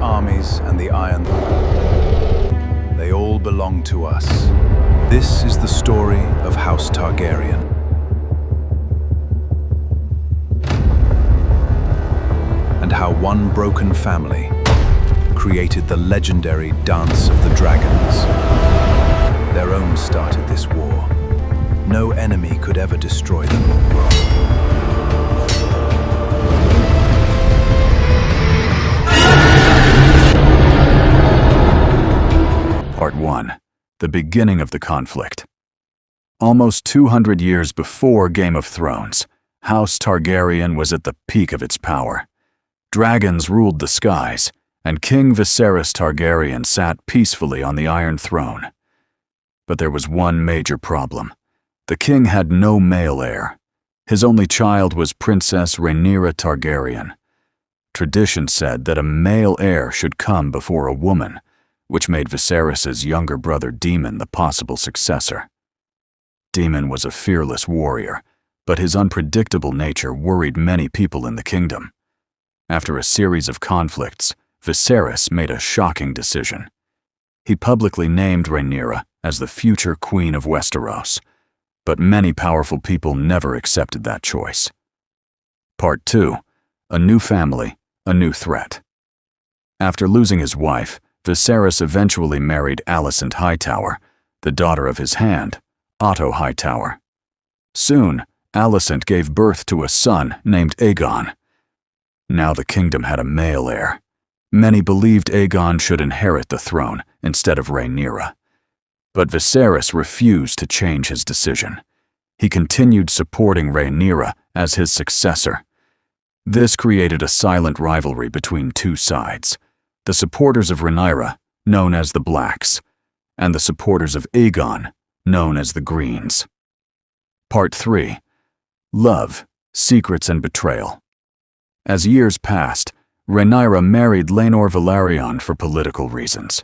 armies and the Iron Throne. They all belong to us. This is the story of House Targaryen. And how one broken family created the legendary Dance of the Dragons. Their own started this war. No enemy could ever destroy them. Part 1. The beginning of the conflict. Almost 200 years before Game of Thrones, House Targaryen was at the peak of its power. Dragons ruled the skies, and King Viserys Targaryen sat peacefully on the Iron Throne. But there was one major problem. The king had no male heir. His only child was Princess Rhaenyra Targaryen. Tradition said that a male heir should come before a woman, which made Viserys' younger brother Daemon the possible successor. Daemon was a fearless warrior, but his unpredictable nature worried many people in the kingdom. After a series of conflicts, Viserys made a shocking decision. He publicly named Rhaenyra as the future Queen of Westeros, but many powerful people never accepted that choice. Part 2. A new family, a new threat. After losing his wife, Viserys eventually married Alicent Hightower, the daughter of his hand, Otto Hightower. Soon, Alicent gave birth to a son named Aegon. Now the kingdom had a male heir. Many believed Aegon should inherit the throne instead of Rhaenyra. But Viserys refused to change his decision. He continued supporting Rhaenyra as his successor. This created a silent rivalry between two sides: the supporters of Rhaenyra, known as the Blacks, and the supporters of Aegon, known as the Greens. Part 3. Love, Secrets and Betrayal. As years passed, Rhaenyra married Laenor Velaryon for political reasons.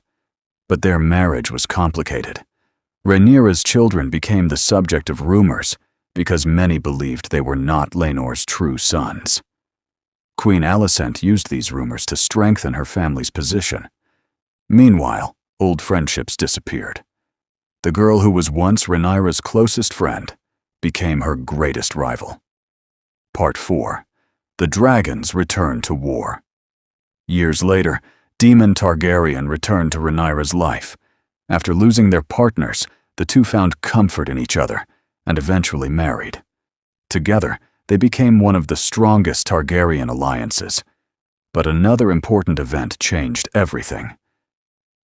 But their marriage was complicated. Rhaenyra's children became the subject of rumors because many believed they were not Laenor's true sons. Queen Alicent used these rumors to strengthen her family's position. Meanwhile, old friendships disappeared. The girl who was once Rhaenyra's closest friend became her greatest rival. Part 4. The dragons returned to war. Years later, Daemon Targaryen returned to Rhaenyra's life. After losing their partners, the two found comfort in each other and eventually married. Together, they became one of the strongest Targaryen alliances. But another important event changed everything.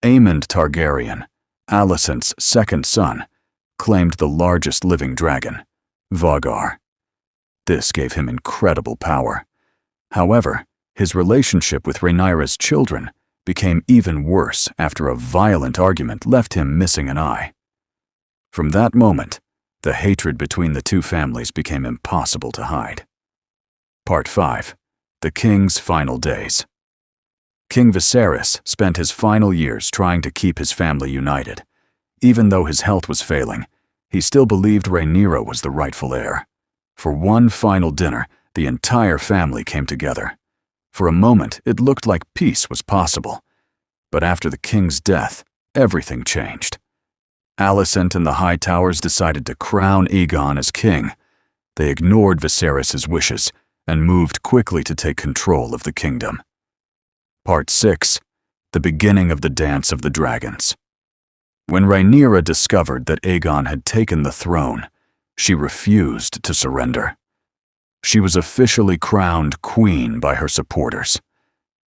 Aemond Targaryen, Alicent's second son, claimed the largest living dragon, Vhagar. This gave him incredible power. However, his relationship with Rhaenyra's children became even worse after a violent argument left him missing an eye. From that moment, the hatred between the two families became impossible to hide. Part 5. The King's Final Days. King Viserys spent his final years trying to keep his family united. Even though his health was failing, he still believed Rhaenyra was the rightful heir. For one final dinner, the entire family came together. For a moment, it looked like peace was possible. But after the king's death, everything changed. Alicent and the Hightowers decided to crown Aegon as king. They ignored Viserys' wishes and moved quickly to take control of the kingdom. Part 6. The beginning of the Dance of the Dragons. When Rhaenyra discovered that Aegon had taken the throne, she refused to surrender. She was officially crowned queen by her supporters.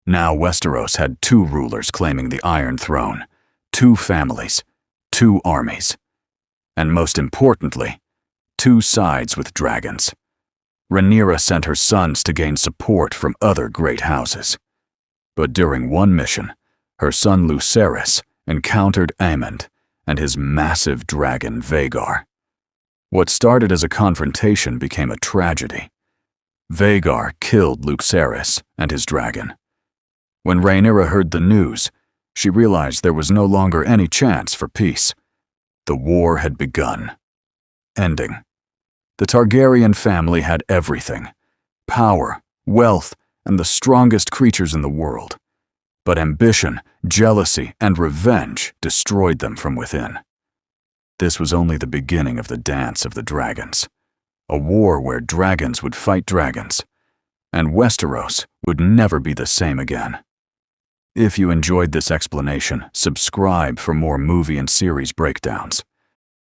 Now Westeros had two rulers claiming the Iron Throne, two families, two armies, and most importantly, two sides with dragons. Rhaenyra sent her sons to gain support from other great houses. But during one mission, her son Lucerys encountered Aemond and his massive dragon Vhagar. What started as a confrontation became a tragedy. Vhagar killed Lucerys and his dragon. When Rhaenyra heard the news, she realized there was no longer any chance for peace. The war had begun. Ending. The Targaryen family had everything: power, wealth, and the strongest creatures in the world. But ambition, jealousy, and revenge destroyed them from within. This was only the beginning of the dance of the dragons, a war where dragons would fight dragons, and Westeros would never be the same again. If you enjoyed this explanation, subscribe for more movie and series breakdowns.